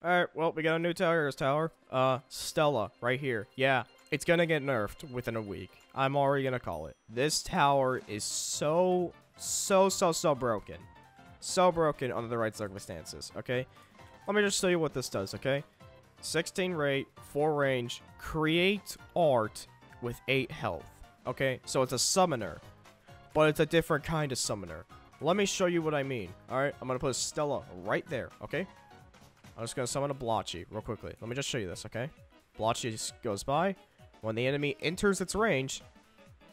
Alright, well, we got a new tower. Here's tower. Stella, right here. Yeah, it's gonna get nerfed within a week. I'm already gonna call it. This tower is so broken. So broken under the right circumstances, okay? Let me just show you what this does, okay? 16 rate, 4 range, create art with 8 health, okay? So it's a summoner, but it's a different kind of summoner. Let me show you what I mean, alright? I'm gonna put Stella right there, okay? I'm just gonna summon a Blotchy real quickly. Let me just show you this, okay? Blotchy goes by. When the enemy enters its range,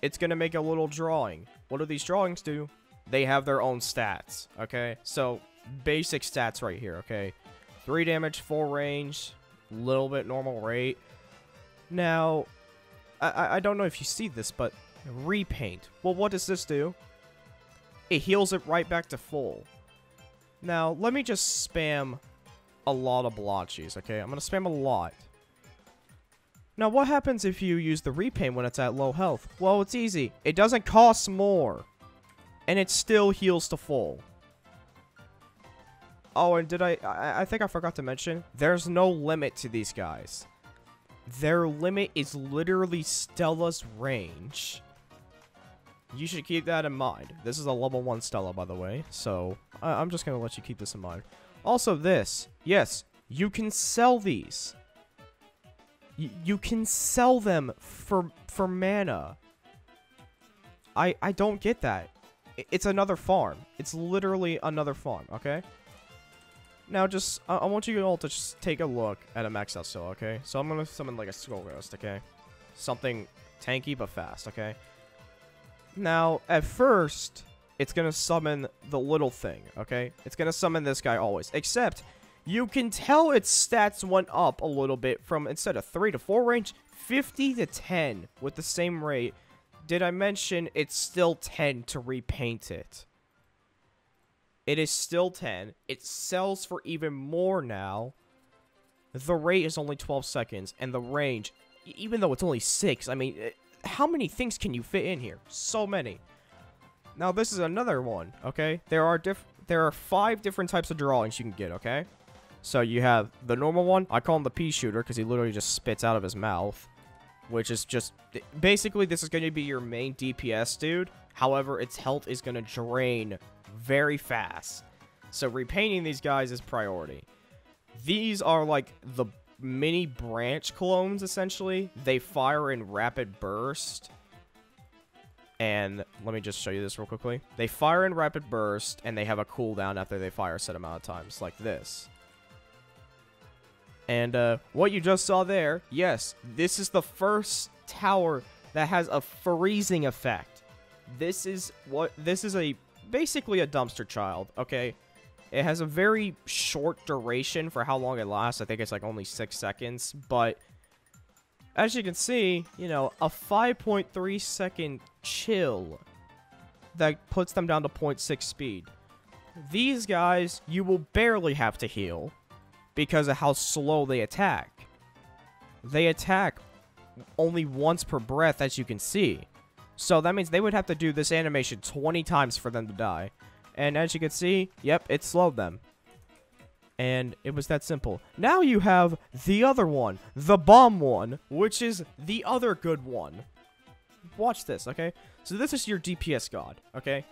it's gonna make a little drawing. What do these drawings do? They have their own stats, okay? So, basic stats right here, okay? 3 damage, 4 range, little bit normal rate. Now, I don't know if you see this, but repaint. Well, what does this do? It heals it right back to full. Now, let me just spam a lot of blotchies, okay? I'm gonna spam a lot. Now, what happens if you use the repaint when it's at low health? Well, it's easy. It doesn't cost more. And it still heals to full. Oh, and I think I forgot to mention, there's no limit to these guys. Their limit is literally Stella's range. You should keep that in mind. This is a level 1 Stella, by the way, so I'm just gonna let you keep this in mind. Also, this. Yes, you can sell these. You can sell them for mana. I don't get that. It's another farm. It's literally another farm, okay? Now, just, I want you all to just take a look at a maxed out Stella, okay? So I'm gonna summon, like, a Skull Ghost, okay? Something tanky but fast, okay? Now, at first, it's gonna summon the little thing, okay? It's gonna summon this guy always. Except, you can tell its stats went up a little bit from, instead of 3 to 4 range, 50 to 10 with the same rate. Did I mention it's still 10 to repaint it? It is still 10. It sells for even more now. The rate is only 12 seconds, and the range, even though it's only 6, I mean, how many things can you fit in here? So many. Now, this is another one, okay? There are 5 different types of drawings you can get, okay? So, you have the normal one. I call him the Peashooter, because he literally just spits out of his mouth. Which is just, basically, this is going to be your main DPS dude. However, its health is going to drain very fast. So repainting these guys is priority. These are like the mini branch clones, essentially. They fire in rapid burst. And let me just show you this real quickly. They fire in rapid burst, and they have a cooldown after they fire a set amount of times, like this. And what you just saw there, yes, this is the first tower that has a freezing effect. This is basically a dumpster child, okay? It has a very short duration for how long it lasts. I think it's like only 6 seconds, but as you can see, you know, a 5.3 second chill that puts them down to 0.6 speed. These guys, you will barely have to heal because of how slow they attack. They attack only once per breath, as you can see. So that means they would have to do this animation 20 times for them to die. And as you can see, yep, it slowed them. And it was that simple. Now you have the other one, the bomb one, which is the other good one. Watch this, okay? So this is your DPS god, okay?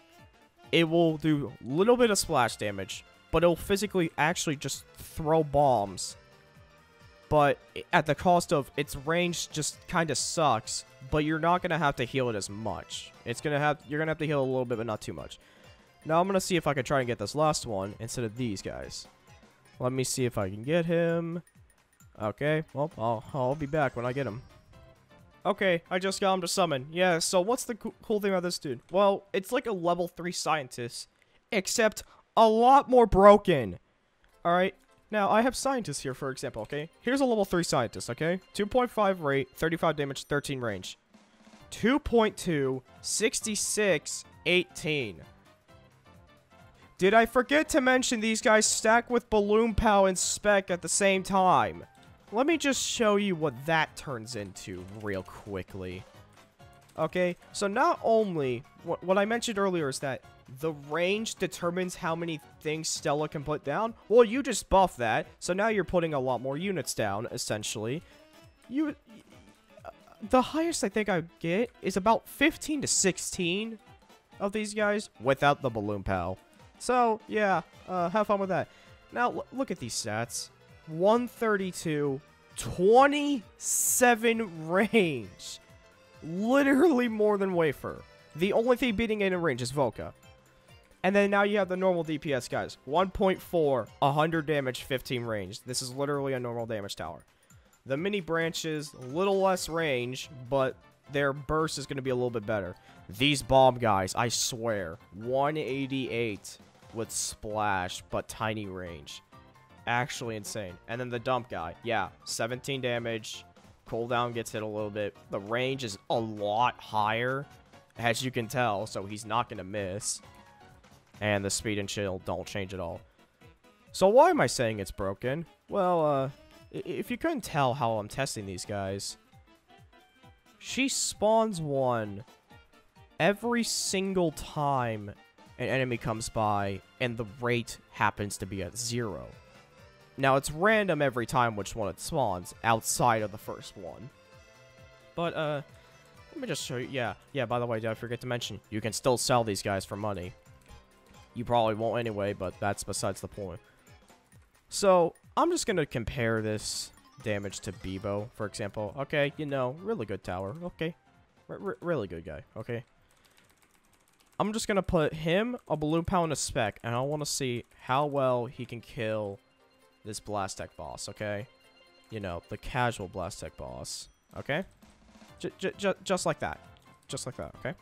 It will do a little bit of splash damage, but it'll physically actually just throw bombs. But at the cost of its range just kind of sucks, but you're not going to have to heal it as much. You're going to have to heal a little bit, but not too much. Now I'm going to see if I can try and get this last one instead of these guys. Let me see if I can get him. Okay, well, I'll be back when I get him. Okay, I just got him to summon. Yeah, so what's the cool thing about this dude? Well, it's like a level 3 scientist, except a lot more broken. Alright, now I have scientists here, for example, okay? Here's a level 3 scientist, okay? 2.5 rate, 35 damage, 13 range. 2.2, 66, 18. Did I forget to mention these guys stack with Balloon Pow and Spec at the same time? Let me just show you what that turns into real quickly. Okay, so not only, what I mentioned earlier is that The range determines how many things Stella can put down. Well, you just buff that, so now you're putting a lot more units down, essentially. The highest I think I get is about 15 to 16 of these guys without the balloon pal. So, yeah, have fun with that. Now, look at these stats. 132, 27 range. Literally more than Wafer. The only thing beating it in range is Volca. And then now you have the normal DPS guys. 1.4, 100 damage, 15 range. This is literally a normal damage tower. The mini branches, a little less range, but their burst is going to be a little bit better. These bomb guys, I swear, 188 with splash, but tiny range. Actually insane. And then the dump guy, yeah, 17 damage. Cooldown gets hit a little bit. The range is a lot higher, as you can tell, so he's not going to miss. And the speed and chill don't change at all. So why am I saying it's broken? Well, if you couldn't tell how I'm testing these guys, she spawns one every single time an enemy comes by, and the rate happens to be at 0. Now, it's random every time which one it spawns, outside of the first one. But, let me just show you. Yeah, by the way, did I forget to mention, you can still sell these guys for money. You probably won't anyway, but that's besides the point. So, I'm just gonna compare this damage to Bebo, for example. Okay, you know, really good tower. Okay. Really good guy. Okay. I'm just gonna put him, a balloon pal, and a spec, and I want to see how well he can kill this Blast Tech boss, okay? You know, the casual Blast Tech boss, okay? Just like that. Just like that, okay?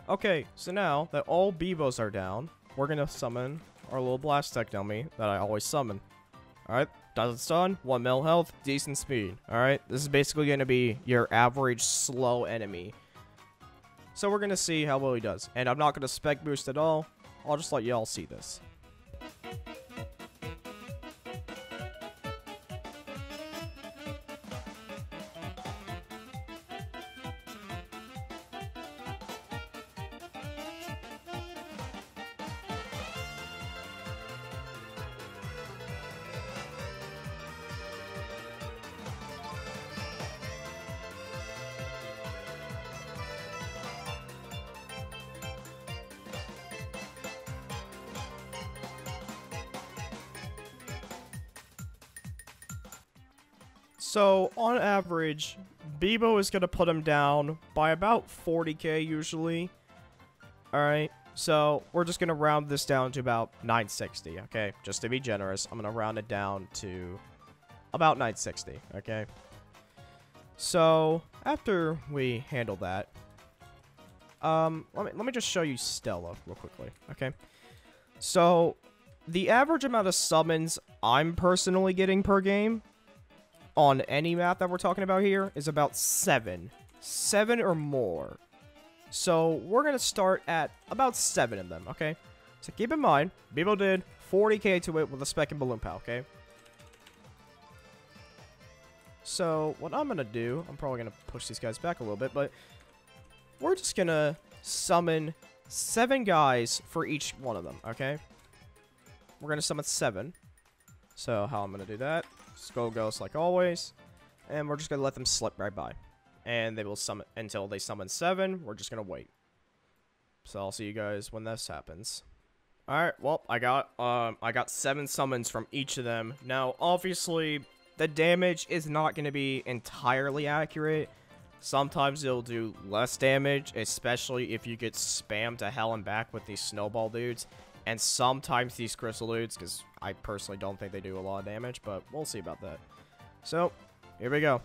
Okay, so now that all Bebos are down, we're gonna summon our little Blast Tech dummy that I always summon. Alright, does it stun, 1 mil health, decent speed. Alright, this is basically gonna be your average slow enemy. So we're gonna see how well he does. And I'm not gonna spec boost at all. I'll just let y'all see this. So, on average, Bebo is going to put him down by about 40k usually. Alright, so we're just going to round this down to about 960, okay? Just to be generous, I'm going to round it down to about 960, okay? So, after we handle that, let me just show you Stella real quickly, okay? So, the average amount of summons I'm personally getting per game on any map that we're talking about here is about 7 or more. So we're gonna start at about 7 of them, okay? So keep in mind, Bebo did 40k to it with a spec and balloon pal, okay? So what I'm gonna do, I'm probably gonna push these guys back a little bit, but we're just gonna summon 7 guys for each one of them, okay? We're gonna summon 7. So how I'm gonna do that? Skull Ghost like always, and we're just gonna let them slip right by, and they will summon until they summon 7. We're just gonna wait. So I'll see you guys when this happens. All right, well, I got 7 summons from each of them. Now, obviously, the damage is not gonna be entirely accurate. Sometimes it'll do less damage, especially if you get spammed to hell and back with these snowball dudes. And sometimes these crystal dudes, because I personally don't think they do a lot of damage, but we'll see about that. So, here we go.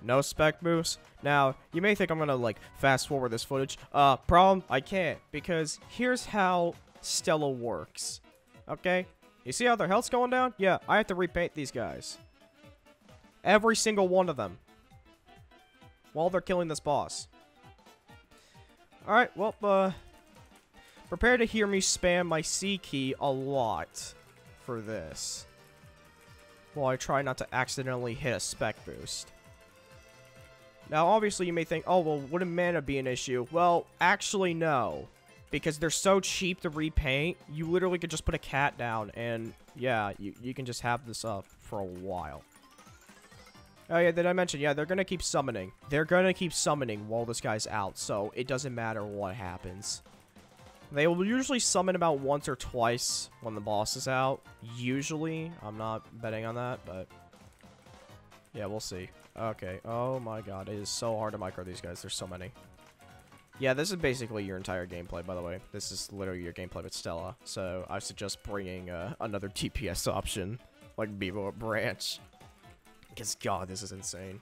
No spec boost. Now, you may think I'm gonna, like, fast forward this footage. Problem, I can't, because here's how Stella works. Okay? You see how their health's going down? Yeah, I have to repaint these guys. Every single one of them. While they're killing this boss. Alright, well, prepare to hear me spam my C key a lot for this. While I try not to accidentally hit a spec boost. Now, obviously, you may think, oh, well, wouldn't mana be an issue? Well, actually, no. because they're so cheap to repaint. You literally could just put a cat down, and yeah, you can just have this up for a while. Oh yeah, did I mention? Yeah, they're gonna keep summoning. They're gonna keep summoning while this guy's out, so it doesn't matter what happens. They will usually summon about once or twice when the boss is out. Usually. I'm not betting on that, but yeah, we'll see. Okay. Oh my god, it is so hard to micro these guys. There's so many. Yeah, this is basically your entire gameplay, by the way. This is literally your gameplay with Stella. So I suggest bringing another DPS option, like Bevo or Branch. Because, god, this is insane.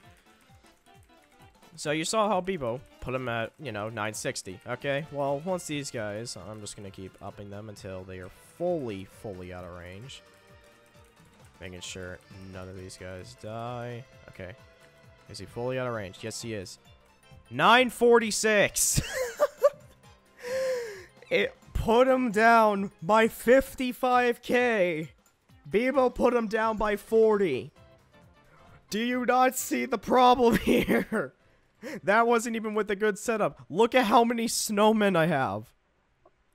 So you saw how Bebo put him at, you know, 960. Okay, well, once these guys, I'm just going to keep upping them until they are fully out of range. Making sure none of these guys die. Okay. Is he fully out of range? Yes, he is. 946! It put him down by 55k. Bebo put him down by 40. Do you not see the problem here? That wasn't even with a good setup. Look at how many snowmen I have.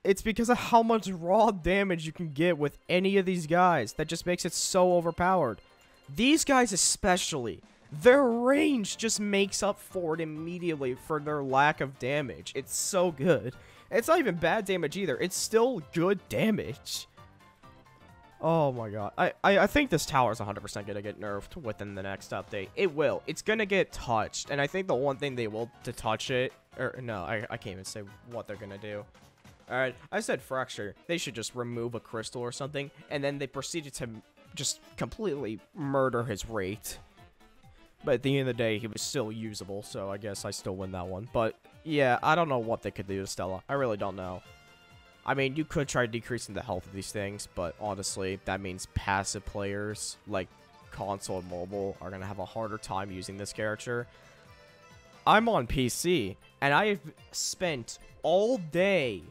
It's because of how much raw damage you can get with any of these guys. That just makes it so overpowered. These guys especially. Their range just makes up for it immediately for their lack of damage. It's so good. It's not even bad damage either. It's still good damage. Oh my god. I think this tower is 100% going to get nerfed within the next update. It will. It's going to get touched. And I think the one thing they will to touch it... Or, no, I can't even say what they're going to do. Alright, I said fracture. They should just remove a crystal or something. And then they proceeded to just completely murder his rate. But at the end of the day, he was still usable. So I guess I still win that one. But yeah, I don't know what they could do to Stella. I really don't know. I mean, you could try decreasing the health of these things, but honestly, that means passive players, like console and mobile, are going to have a harder time using this character. I'm on PC, and I've spent all day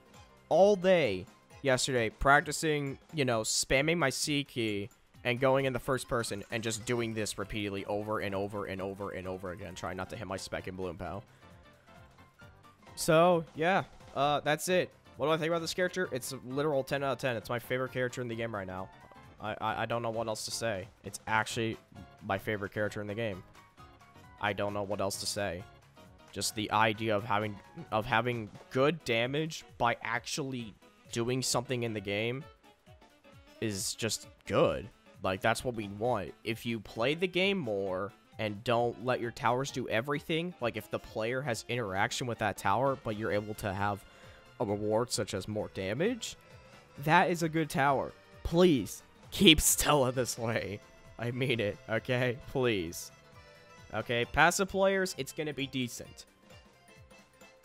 yesterday practicing, you know, spamming my C key and going in the first person and just doing this repeatedly over and over and over and over again, trying not to hit my spec and bloom pow. So, yeah, that's it. What do I think about this character? It's a literal 10 out of 10. It's my favorite character in the game right now. I don't know what else to say. It's actually my favorite character in the game. I don't know what else to say. Just the idea of having good damage by actually doing something in the game is just good. Like, that's what we want. If you play the game more and don't let your towers do everything, like if the player has interaction with that tower, but you're able to have a reward such as more damage, that is a good tower. Please keep Stella this way. I mean it, okay? Please. Okay, passive players, it's gonna be decent.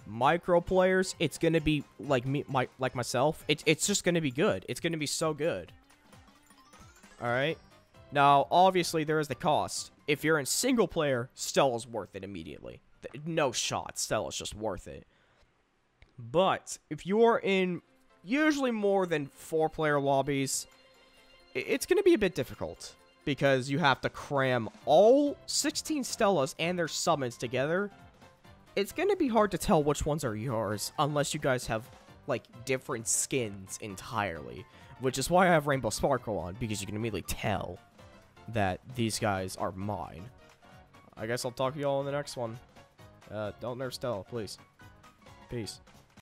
Micro players, it's gonna be like me, like myself. It's just gonna be good. It's gonna be so good. All right. Now, obviously, there is the cost. If you're in single player, Stella's worth it immediately. No shot. Stella's just worth it. But if you're in usually more than 4-player lobbies, it's going to be a bit difficult because you have to cram all 16 Stellas and their summons together. It's going to be hard to tell which ones are yours unless you guys have, like, different skins entirely, which is why I have Rainbow Sparkle on, because you can immediately tell that these guys are mine. I guess I'll talk to you all in the next one. Don't nerf Stella, please. Peace.